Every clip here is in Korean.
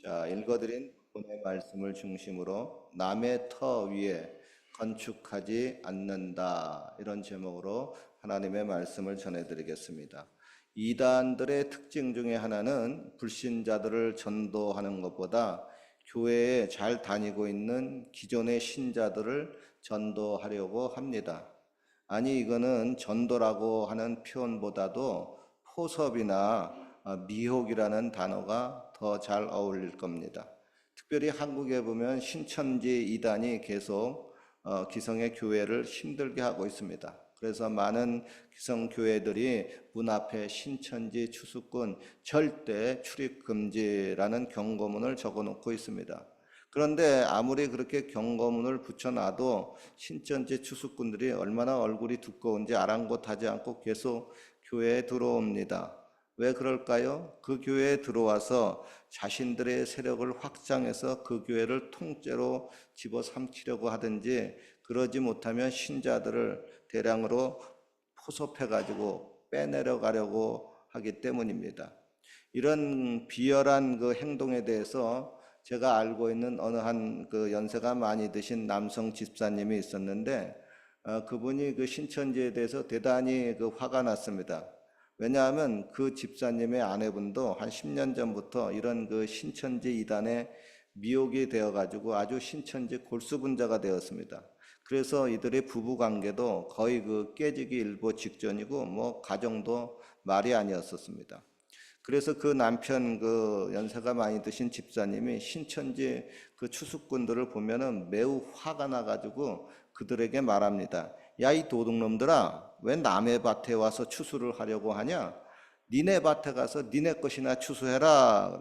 자, 읽어드린 본의 말씀을 중심으로 남의 터 위에 건축하지 않는다. 이런 제목으로 하나님의 말씀을 전해드리겠습니다. 이단들의 특징 중에 하나는 불신자들을 전도하는 것보다 교회에 잘 다니고 있는 기존의 신자들을 전도하려고 합니다. 아니, 이거는 전도라고 하는 표현보다도 포섭이나 미혹이라는 단어가 더 잘 어울릴 겁니다. 특별히 한국에 보면 신천지 이단이 계속 기성의 교회를 힘들게 하고 있습니다. 그래서 많은 기성 교회들이 문 앞에 신천지 추수꾼 절대 출입 금지라는 경고문을 적어 놓고 있습니다. 그런데 아무리 그렇게 경고문을 붙여놔도 신천지 추수꾼들이 얼마나 얼굴이 두꺼운지 아랑곳하지 않고 계속 교회에 들어옵니다. 왜 그럴까요? 그 교회에 들어와서 자신들의 세력을 확장해서 그 교회를 통째로 집어삼키려고 하든지, 그러지 못하면 신자들을 대량으로 포섭해가지고 빼내려가려고 하기 때문입니다. 이런 비열한 그 행동에 대해서 제가 알고 있는 어느 한 그 연세가 많이 드신 남성 집사님이 있었는데, 그분이 그 신천지에 대해서 대단히 그 화가 났습니다. 왜냐하면 그 집사님의 아내분도 한 10년 전부터 이런 그 신천지 이단에 미혹이 되어가지고 아주 신천지 골수분자가 되었습니다. 그래서 이들의 부부 관계도 거의 그 깨지기 일보 직전이고 뭐 가정도 말이 아니었었습니다. 그래서 그 남편 그 연세가 많이 드신 집사님이 신천지 그 추수꾼들을 보면은 매우 화가 나가지고 그들에게 말합니다. 야, 이 도둑놈들아, 왜 남의 밭에 와서 추수를 하려고 하냐? 니네 밭에 가서 니네 것이나 추수해라.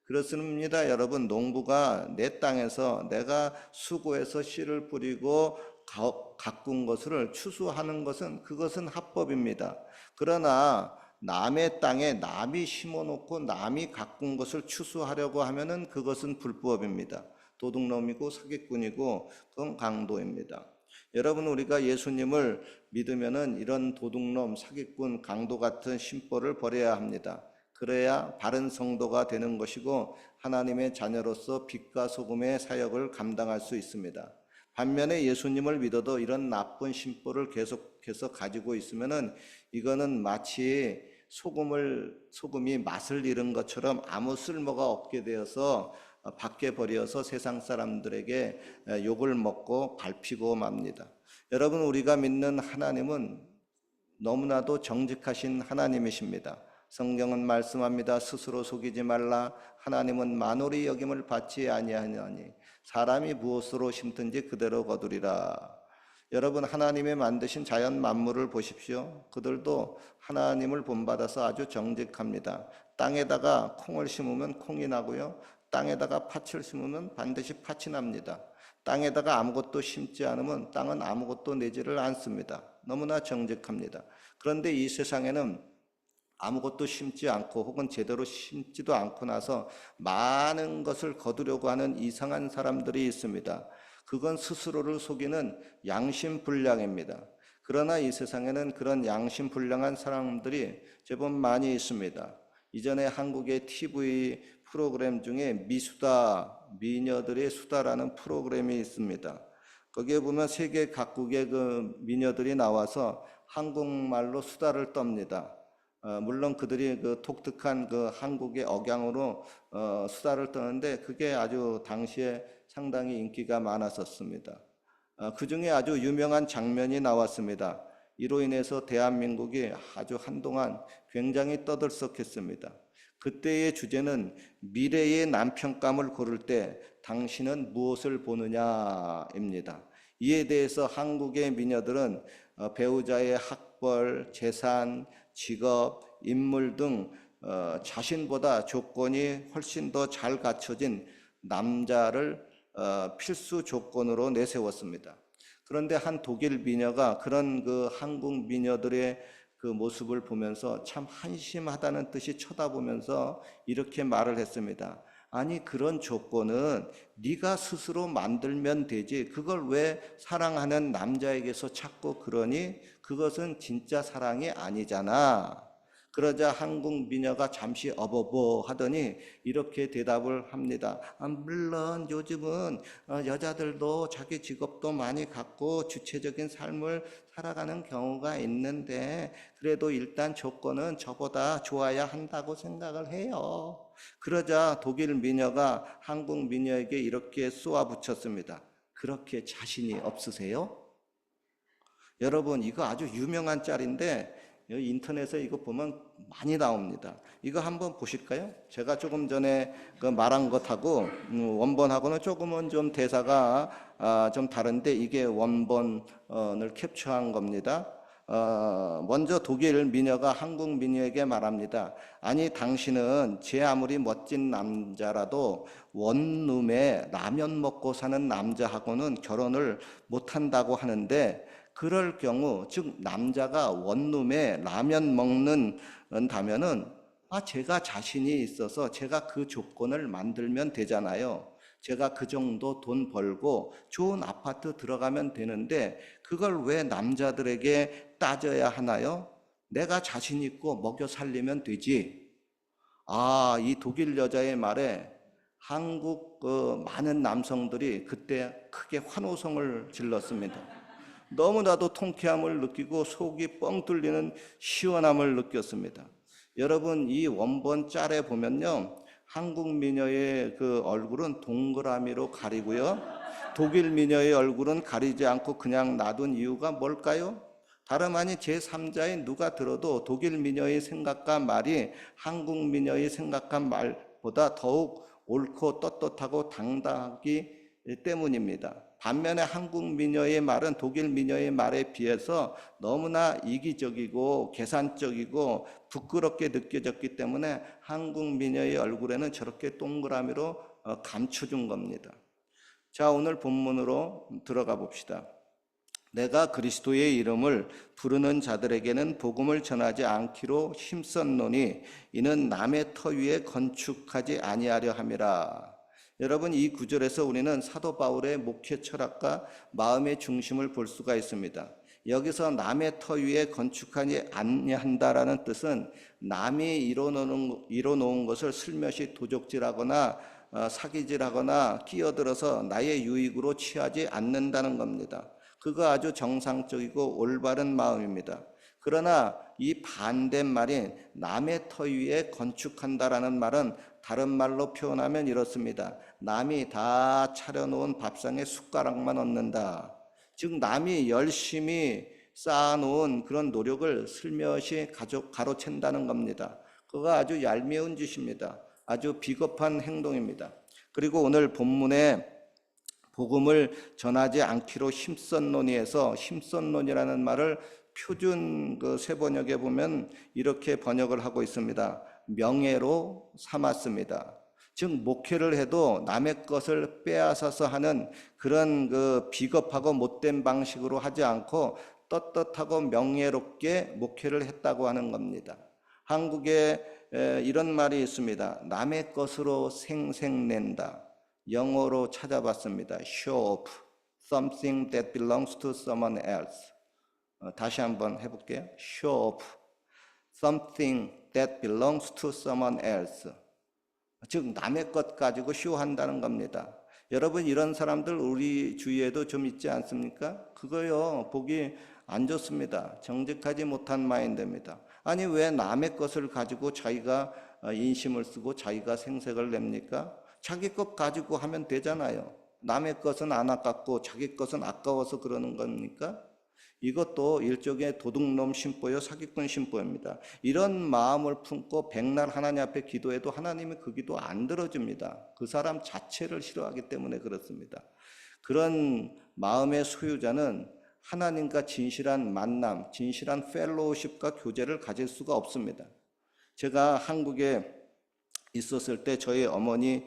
그렇습니다. 여러분, 농부가 내 땅에서 내가 수고해서 씨를 뿌리고 가꾼 것을 추수하는 것은 그것은 합법입니다. 그러나 남의 땅에 남이 심어놓고 남이 가꾼 것을 추수하려고 하면은 그것은 불법입니다. 도둑놈이고 사기꾼이고 그건 강도입니다. 여러분, 우리가 예수님을 믿으면은 이런 도둑놈, 사기꾼, 강도 같은 심보를 버려야 합니다. 그래야 바른 성도가 되는 것이고 하나님의 자녀로서 빛과 소금의 사역을 감당할 수 있습니다. 반면에 예수님을 믿어도 이런 나쁜 심보를 계속해서 가지고 있으면은 이거는 마치 소금이 맛을 잃은 것처럼 아무 쓸모가 없게 되어서 밖에 버려서 세상 사람들에게 욕을 먹고 밟히고 맙니다. 여러분, 우리가 믿는 하나님은 너무나도 정직하신 하나님이십니다. 성경은 말씀합니다. 스스로 속이지 말라. 하나님은 만홀히 여김을 받지 아니하나니 사람이 무엇으로 심든지 그대로 거두리라. 여러분, 하나님의 만드신 자연 만물을 보십시오. 그들도 하나님을 본받아서 아주 정직합니다. 땅에다가 콩을 심으면 콩이 나고요, 땅에다가 팥을 심으면 반드시 팥이 납니다. 땅에다가 아무것도 심지 않으면 땅은 아무것도 내지를 않습니다. 너무나 정직합니다. 그런데 이 세상에는 아무것도 심지 않고 혹은 제대로 심지도 않고 나서 많은 것을 거두려고 하는 이상한 사람들이 있습니다. 그건 스스로를 속이는 양심불량입니다. 그러나 이 세상에는 그런 양심불량한 사람들이 제법 많이 있습니다. 이전에 한국의 TV 프로그램 중에 미녀들의 수다라는 프로그램이 있습니다. 거기에 보면 세계 각국의 그 미녀들이 나와서 한국말로 수다를 떱니다. 물론 그들이 그 독특한 그 한국의 억양으로 수다를 떠는데 그게 아주 당시에 상당히 인기가 많았었습니다. 그 중에 아주 유명한 장면이 나왔습니다. 이로 인해서 대한민국이 아주 한동안 굉장히 떠들썩했습니다. 그때의 주제는 미래의 남편감을 고를 때 당신은 무엇을 보느냐입니다. 이에 대해서 한국의 미녀들은 배우자의 학벌, 재산, 직업, 인물 등 자신보다 조건이 훨씬 더 잘 갖춰진 남자를 필수 조건으로 내세웠습니다. 그런데 한 독일 미녀가 그런 그 한국 미녀들의 그 모습을 보면서 참 한심하다는 뜻이 쳐다보면서 이렇게 말을 했습니다. 아니, 그런 조건은 네가 스스로 만들면 되지. 그걸 왜 사랑하는 남자에게서 찾고 그러니? 그것은 진짜 사랑이 아니잖아. 그러자 한국 미녀가 잠시 어버버 하더니 이렇게 대답을 합니다. 물론 요즘은 여자들도 자기 직업도 많이 갖고 주체적인 삶을 살아가는 경우가 있는데 그래도 일단 조건은 저보다 좋아야 한다고 생각을 해요. 그러자 독일 미녀가 한국 미녀에게 이렇게 쏘아붙였습니다. 그렇게 자신이 없으세요? 여러분, 이거 아주 유명한 짤인데 인터넷에 이거 보면 많이 나옵니다. 이거 한번 보실까요? 제가 조금 전에 그 말한 것하고 원본하고는 조금은 좀 대사가 좀 다른데 이게 원본을 캡처한 겁니다. 먼저 독일 미녀가 한국 미녀에게 말합니다. 아니, 당신은 제 아무리 멋진 남자라도 원룸에 라면 먹고 사는 남자하고는 결혼을 못한다고 하는데 그럴 경우, 즉 남자가 원룸에 라면 먹는다면은 제가 자신이 있어서 제가 그 조건을 만들면 되잖아요. 제가 그 정도 돈 벌고 좋은 아파트 들어가면 되는데 그걸 왜 남자들에게 따져야 하나요? 내가 자신 있고 먹여 살리면 되지. 이 독일 여자의 말에 한국 많은 남성들이 그때 크게 환호성을 질렀습니다. 너무나도 통쾌함을 느끼고 속이 뻥 뚫리는 시원함을 느꼈습니다. 여러분, 이 원본 짤에 보면요, 한국 미녀의 그 얼굴은 동그라미로 가리고요, 독일 미녀의 얼굴은 가리지 않고 그냥 놔둔 이유가 뭘까요? 다름 아닌 제3자인 누가 들어도 독일 미녀의 생각과 말이 한국 미녀의 생각한 말보다 더욱 옳고 떳떳하고 당당하기 때문입니다. 반면에 한국 미녀의 말은 독일 미녀의 말에 비해서 너무나 이기적이고 계산적이고 부끄럽게 느껴졌기 때문에 한국 미녀의 얼굴에는 저렇게 동그라미로 감춰준 겁니다. 자, 오늘 본문으로 들어가 봅시다. 내가 그리스도의 이름을 부르는 자들에게는 복음을 전하지 않기로 힘썼노니 이는 남의 터 위에 건축하지 아니하려 함이라. 여러분, 이 구절에서 우리는 사도 바울의 목회 철학과 마음의 중심을 볼 수가 있습니다. 여기서 남의 터 위에 건축하지 아니한다라는 뜻은 남이 이뤄놓은 것을 슬며시 도적질하거나 사기질하거나 끼어들어서 나의 유익으로 취하지 않는다는 겁니다. 그거 아주 정상적이고 올바른 마음입니다. 그러나 이 반대말인 남의 터 위에 건축한다라는 말은 다른 말로 표현하면 이렇습니다. 남이 다 차려놓은 밥상에 숟가락만 얹는다. 즉 남이 열심히 쌓아놓은 그런 노력을 슬며시 가로챈다는 겁니다. 그거 아주 얄미운 짓입니다. 아주 비겁한 행동입니다. 그리고 오늘 본문에 복음을 전하지 않기로 힘썼노니에서 힘썼노니라는 말을 표준 그 세번역에 보면 이렇게 번역을 하고 있습니다. 명예로 삼았습니다. 즉 목회를 해도 남의 것을 빼앗아서 하는 그런 그 비겁하고 못된 방식으로 하지 않고 떳떳하고 명예롭게 목회를 했다고 하는 겁니다. 한국에 이런 말이 있습니다. 남의 것으로 생색낸다. 영어로 찾아봤습니다. Show off something that belongs to someone else. 다시 한번 해볼게요. Show off something that belongs to someone else. 즉 남의 것 가지고 쇼한다는 겁니다. 여러분, 이런 사람들 우리 주위에도 좀 있지 않습니까? 그거요 보기 안 좋습니다. 정직하지 못한 마인드입니다. 아니, 왜 남의 것을 가지고 자기가 인심을 쓰고 자기가 생색을 냅니까? 자기 것 가지고 하면 되잖아요. 남의 것은 안 아깝고 자기 것은 아까워서 그러는 겁니까? 이것도 일종의 도둑놈 심보요, 사기꾼 심보입니다. 이런 마음을 품고 백날 하나님 앞에 기도해도 하나님이 그 기도 안 들어줍니다. 그 사람 자체를 싫어하기 때문에 그렇습니다. 그런 마음의 소유자는 하나님과 진실한 만남, 진실한 펠로우십과 교제를 가질 수가 없습니다. 제가 한국에 있었을 때 저희 어머니인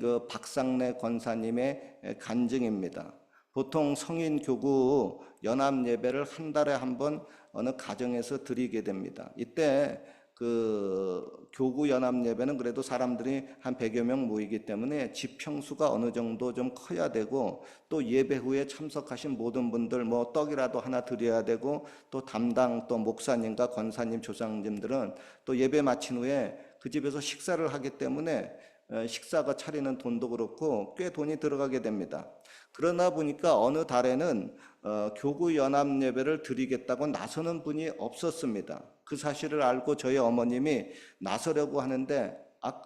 그 박상래 권사님의 간증입니다. 보통 성인 교구 연합 예배를 한 달에 한 번 어느 가정에서 드리게 됩니다. 이때 그 교구 연합 예배는 그래도 사람들이 한 100여 명 모이기 때문에 지평수가 어느 정도 좀 커야 되고, 또 예배 후에 참석하신 모든 분들 뭐 떡이라도 하나 드려야 되고, 또 담당 또 목사님과 권사님, 조상님들은 또 예배 마친 후에 그 집에서 식사를 하기 때문에 식사가 차리는 돈도 그렇고 꽤 돈이 들어가게 됩니다. 그러나 보니까 어느 달에는 교구 연합 예배를 드리겠다고 나서는 분이 없었습니다. 그 사실을 알고 저희 어머님이 나서려고 하는데,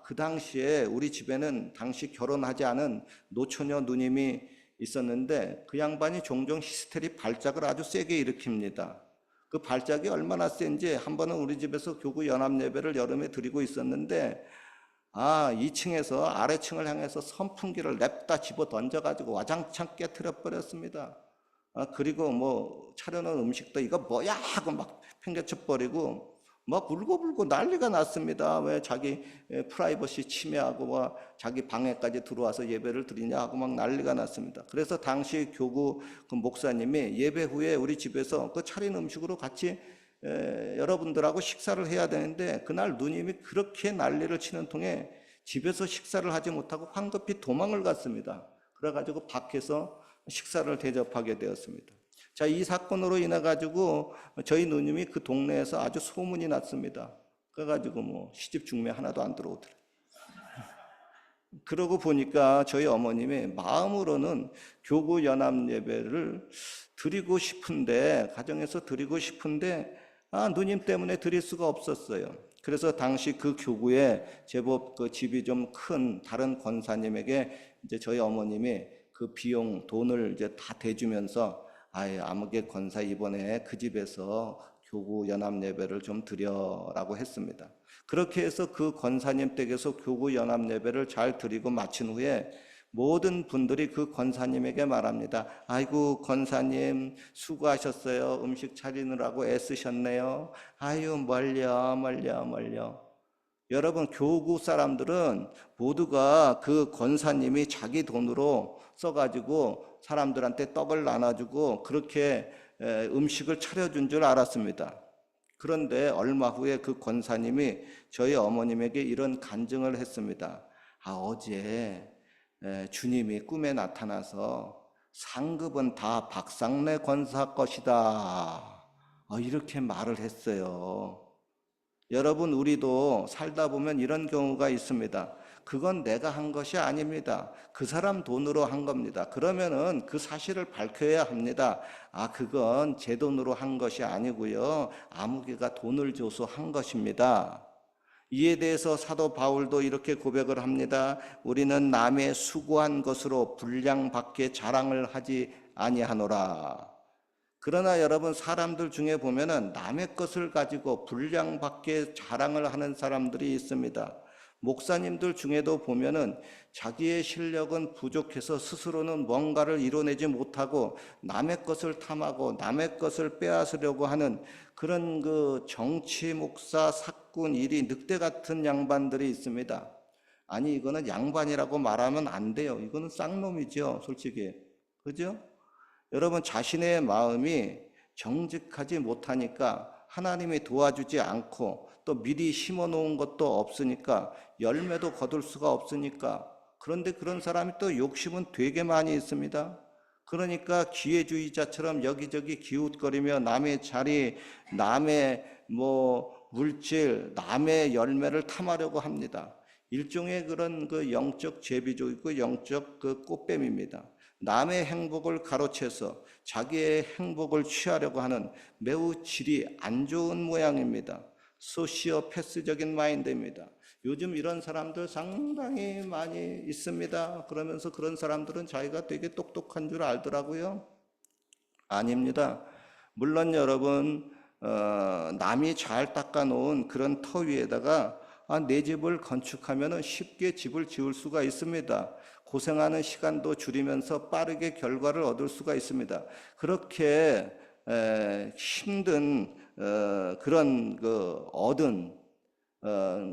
그 당시에 우리 집에는 당시 결혼하지 않은 노처녀 누님이 있었는데, 그 양반이 종종 히스테리 발작을 아주 세게 일으킵니다. 그 발작이 얼마나 센지 한 번은 우리 집에서 교구 연합 예배를 여름에 드리고 있었는데, 2층에서 아래층을 향해서 선풍기를 냅다 집어 던져가지고 와장창 깨트려 버렸습니다. 그리고 뭐 차려놓은 음식도 이거 뭐야 하고 막 팽개쳐 버리고 막 울고불고 난리가 났습니다. 왜 자기 프라이버시 침해하고 와 자기 방에까지 들어와서 예배를 드리냐 하고 막 난리가 났습니다. 그래서 당시 교구 그 목사님이 예배 후에 우리 집에서 그 차린 음식으로 같이 여러분들하고 식사를 해야 되는데, 그날 누님이 그렇게 난리를 치는 통에 집에서 식사를 하지 못하고 황급히 도망을 갔습니다. 그래가지고 밖에서 식사를 대접하게 되었습니다. 자, 이 사건으로 인해 가지고 저희 누님이 그 동네에서 아주 소문이 났습니다. 그래가지고 뭐 시집 중매 하나도 안 들어오더래요. 그러고 보니까 저희 어머님이 마음으로는 교구 연합 예배를 드리고 싶은데, 가정에서 드리고 싶은데 누님 때문에 드릴 수가 없었어요. 그래서 당시 그 교구에 제법 그 집이 좀 큰 다른 권사님에게 이제 저희 어머님이 그 비용 돈을 이제 다 대주면서, 아무개 권사 이번에 그 집에서 교구 연합 예배를 좀 드려라고 했습니다. 그렇게 해서 그 권사님 댁에서 교구 연합 예배를 잘 드리고 마친 후에 모든 분들이 그 권사님에게 말합니다. 아이고 권사님 수고하셨어요. 음식 차리느라고 애쓰셨네요. 아유 멀려. 여러분, 교구 사람들은 모두가 그 권사님이 자기 돈으로 써가지고 사람들한테 떡을 나눠주고 그렇게 음식을 차려준 줄 알았습니다. 그런데 얼마 후에 그 권사님이 저희 어머님에게 이런 간증을 했습니다. 어제 주님이 꿈에 나타나서 상급은 다 박상래 권사 것이다, 이렇게 말을 했어요. 여러분, 우리도 살다 보면 이런 경우가 있습니다. 그건 내가 한 것이 아닙니다. 그 사람 돈으로 한 겁니다. 그러면은 그 사실을 밝혀야 합니다. 그건 제 돈으로 한 것이 아니고요, 아무개가 돈을 줘서 한 것입니다. 이에 대해서 사도 바울도 이렇게 고백을 합니다. 우리는 남의 수고한 것으로 분량밖에 자랑을 하지 아니하노라. 그러나 여러분, 사람들 중에 보면은 남의 것을 가지고 분량밖에 자랑을 하는 사람들이 있습니다. 목사님들 중에도 보면은 자기의 실력은 부족해서 스스로는 뭔가를 이뤄내지 못하고 남의 것을 탐하고 남의 것을 빼앗으려고 하는 그런 그 정치 목사 사꾼 일이 늑대 같은 양반들이 있습니다. 이거는 양반이라고 말하면 안 돼요. 이거는 쌍놈이죠, 솔직히. 그죠? 여러분, 자신의 마음이 정직하지 못하니까 하나님이 도와주지 않고 또 미리 심어 놓은 것도 없으니까 열매도 거둘 수가 없으니까, 그런데 그런 사람이 또 욕심은 되게 많이 있습니다. 그러니까 기회주의자처럼 여기저기 기웃거리며 남의 자리, 남의 물질, 남의 열매를 탐하려고 합니다. 일종의 그런 그 영적 제비족이고 영적 그 꽃뱀입니다. 남의 행복을 가로채서 자기의 행복을 취하려고 하는 매우 질이 안 좋은 모양입니다. 소시오패스적인 마인드입니다. 요즘 이런 사람들 상당히 많이 있습니다. 그러면서 그런 사람들은 자기가 되게 똑똑한 줄 알더라고요. 아닙니다. 물론 여러분, 남이 잘 닦아놓은 그런 터 위에다가 내 집을 건축하면 쉽게 집을 지을 수가 있습니다. 고생하는 시간도 줄이면서 빠르게 결과를 얻을 수가 있습니다. 그렇게 힘든 그런 그 얻은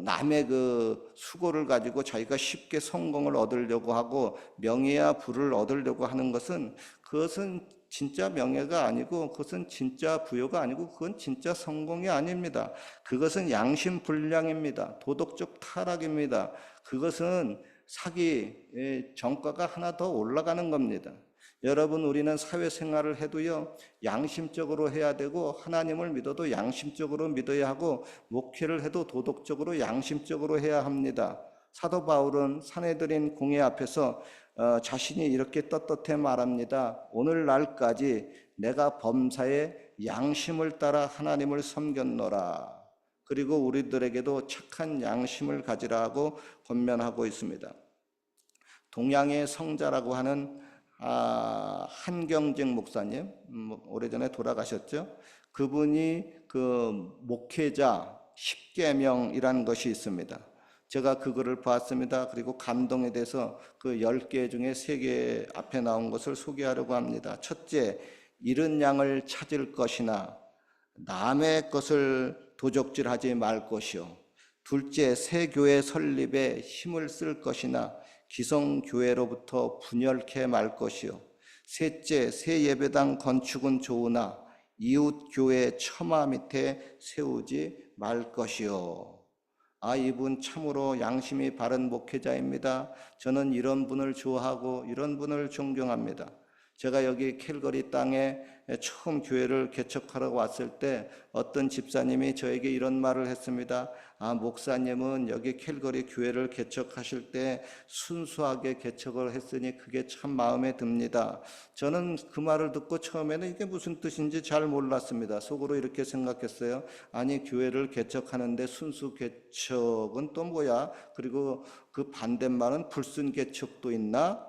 남의 그 수고를 가지고 자기가 쉽게 성공을 얻으려고 하고 명예와 부를 얻으려고 하는 것은, 그것은 진짜 명예가 아니고 그것은 진짜 부여가 아니고 그건 진짜 성공이 아닙니다. 그것은 양심 불량입니다. 도덕적 타락입니다. 그것은 사기의 정가가 하나 더 올라가는 겁니다. 여러분, 우리는 사회생활을 해도요, 양심적으로 해야 되고 하나님을 믿어도 양심적으로 믿어야 하고 목회를 해도 도덕적으로 양심적으로 해야 합니다. 사도 바울은 산헤드린 공회 앞에서 자신이 이렇게 떳떳해 말합니다. 오늘날까지 내가 범사에 양심을 따라 하나님을 섬겼노라. 그리고 우리들에게도 착한 양심을 가지라고 권면하고 있습니다. 동양의 성자라고 하는 한경직 목사님, 오래전에 돌아가셨죠. 그분이 그 목회자 10계명이라는 것이 있습니다. 제가 그거를 봤습니다. 그리고 감동에 대해서 그 10개 중에 3개 앞에 나온 것을 소개하려고 합니다. 첫째, 잃은 양을 찾을 것이나 남의 것을 도적질하지 말 것이요. 둘째, 새 교회 설립에 힘을 쓸 것이나 기성교회로부터 분열케 말 것이요. 셋째, 새 예배당 건축은 좋으나 이웃교회 처마 밑에 세우지 말 것이요. 이분 참으로 양심이 바른 목회자입니다. 저는 이런 분을 좋아하고 이런 분을 존경합니다. 제가 여기 캘거리 땅에 처음 교회를 개척하러 왔을 때 어떤 집사님이 저에게 이런 말을 했습니다. 목사님은 여기 캘거리 교회를 개척하실 때 순수하게 개척을 했으니 그게 참 마음에 듭니다. 저는 그 말을 듣고 처음에는 이게 무슨 뜻인지 잘 몰랐습니다. 속으로 이렇게 생각했어요. 아니, 교회를 개척하는데 순수 개척은 또 뭐야? 그리고 그 반대말은 불순 개척도 있나?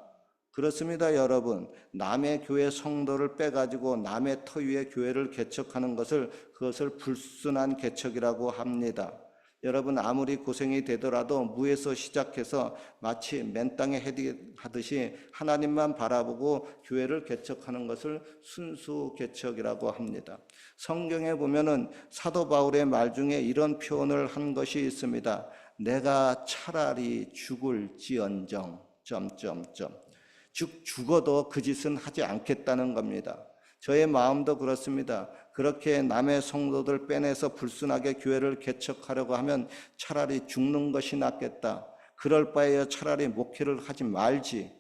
그렇습니다, 여러분. 남의 교회 성도를 빼가지고 남의 터 위에 교회를 개척하는 그것을 불순한 개척이라고 합니다. 여러분, 아무리 고생이 되더라도 무에서 시작해서 마치 맨 땅에 헤딩하듯이 하나님만 바라보고 교회를 개척하는 것을 순수 개척이라고 합니다. 성경에 보면은 사도 바울의 말 중에 이런 표현을 한 것이 있습니다. 내가 차라리 죽을지언정 즉 죽어도 그 짓은 하지 않겠다는 겁니다. 저의 마음도 그렇습니다. 그렇게 남의 성도들 빼내서 불순하게 교회를 개척하려고 하면 차라리 죽는 것이 낫겠다. 그럴 바에야 차라리 목회를 하지 말지.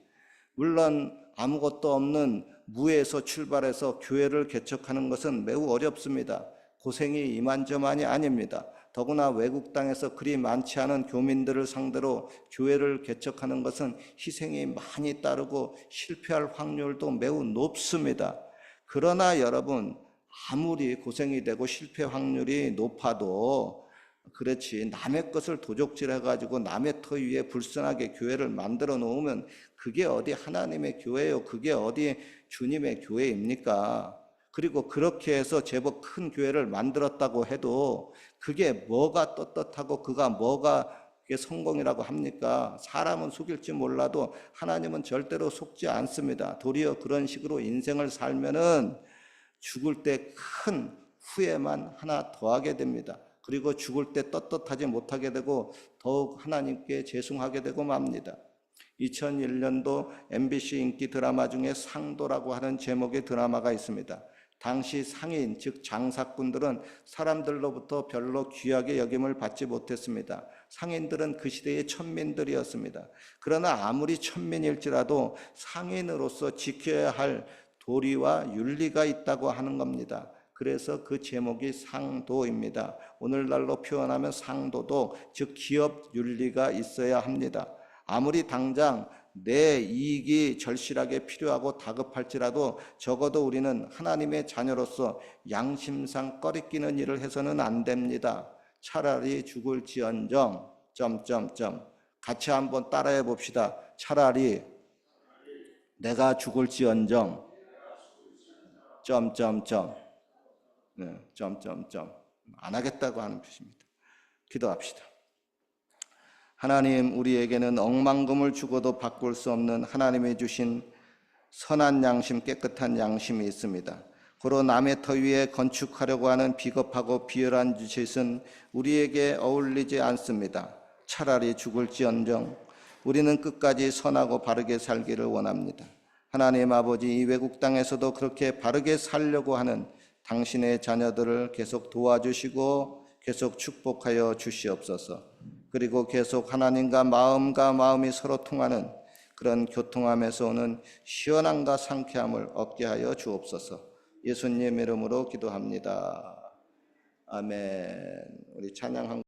물론 아무것도 없는 무에서 출발해서 교회를 개척하는 것은 매우 어렵습니다. 고생이 이만저만이 아닙니다. 더구나 외국 땅에서 그리 많지 않은 교민들을 상대로 교회를 개척하는 것은 희생이 많이 따르고 실패할 확률도 매우 높습니다. 그러나 여러분, 아무리 고생이 되고 실패 확률이 높아도 그렇지 남의 것을 도적질해가지고 남의 터 위에 불순하게 교회를 만들어 놓으면 그게 어디 하나님의 교회요? 그게 어디 주님의 교회입니까? 그리고 그렇게 해서 제법 큰 교회를 만들었다고 해도 그게 뭐가 떳떳하고 그가 뭐가 성공이라고 합니까? 사람은 속일지 몰라도 하나님은 절대로 속지 않습니다. 도리어 그런 식으로 인생을 살면은 죽을 때 큰 후회만 하나 더하게 됩니다. 그리고 죽을 때 떳떳하지 못하게 되고 더욱 하나님께 죄송하게 되고 맙니다. 2001년도 MBC 인기 드라마 중에 상도라고 하는 제목의 드라마가 있습니다. 당시 상인, 즉 장사꾼들은 사람들로부터 별로 귀하게 여김을 받지 못했습니다. 상인들은 그 시대의 천민들이었습니다. 그러나 아무리 천민일지라도 상인으로서 지켜야 할 도리와 윤리가 있다고 하는 겁니다. 그래서 그 제목이 상도입니다. 오늘날로 표현하면 상도도, 즉 기업 윤리가 있어야 합니다. 아무리 당장 내 이익이 절실하게 필요하고 다급할지라도 적어도 우리는 하나님의 자녀로서 양심상 꺼리끼는 일을 해서는 안 됩니다. 차라리 죽을지언정 같이 한번 따라해 봅시다. 차라리 내가 죽을지언정 안 하겠다고 하는 뜻입니다. 기도합시다. 하나님, 우리에게는 억만금을 주고도 바꿀 수 없는 하나님이 주신 선한 양심, 깨끗한 양심이 있습니다. 고로 남의 터 위에 건축하려고 하는 비겁하고 비열한 짓은 우리에게 어울리지 않습니다. 차라리 죽을지언정 우리는 끝까지 선하고 바르게 살기를 원합니다. 하나님 아버지, 이 외국 땅에서도 그렇게 바르게 살려고 하는 당신의 자녀들을 계속 도와주시고 계속 축복하여 주시옵소서. 그리고 계속 하나님과 마음이 서로 통하는 그런 교통함에서 오는 시원함과 상쾌함을 얻게 하여 주옵소서. 예수님 이름으로 기도합니다. 아멘. 우리 찬양 한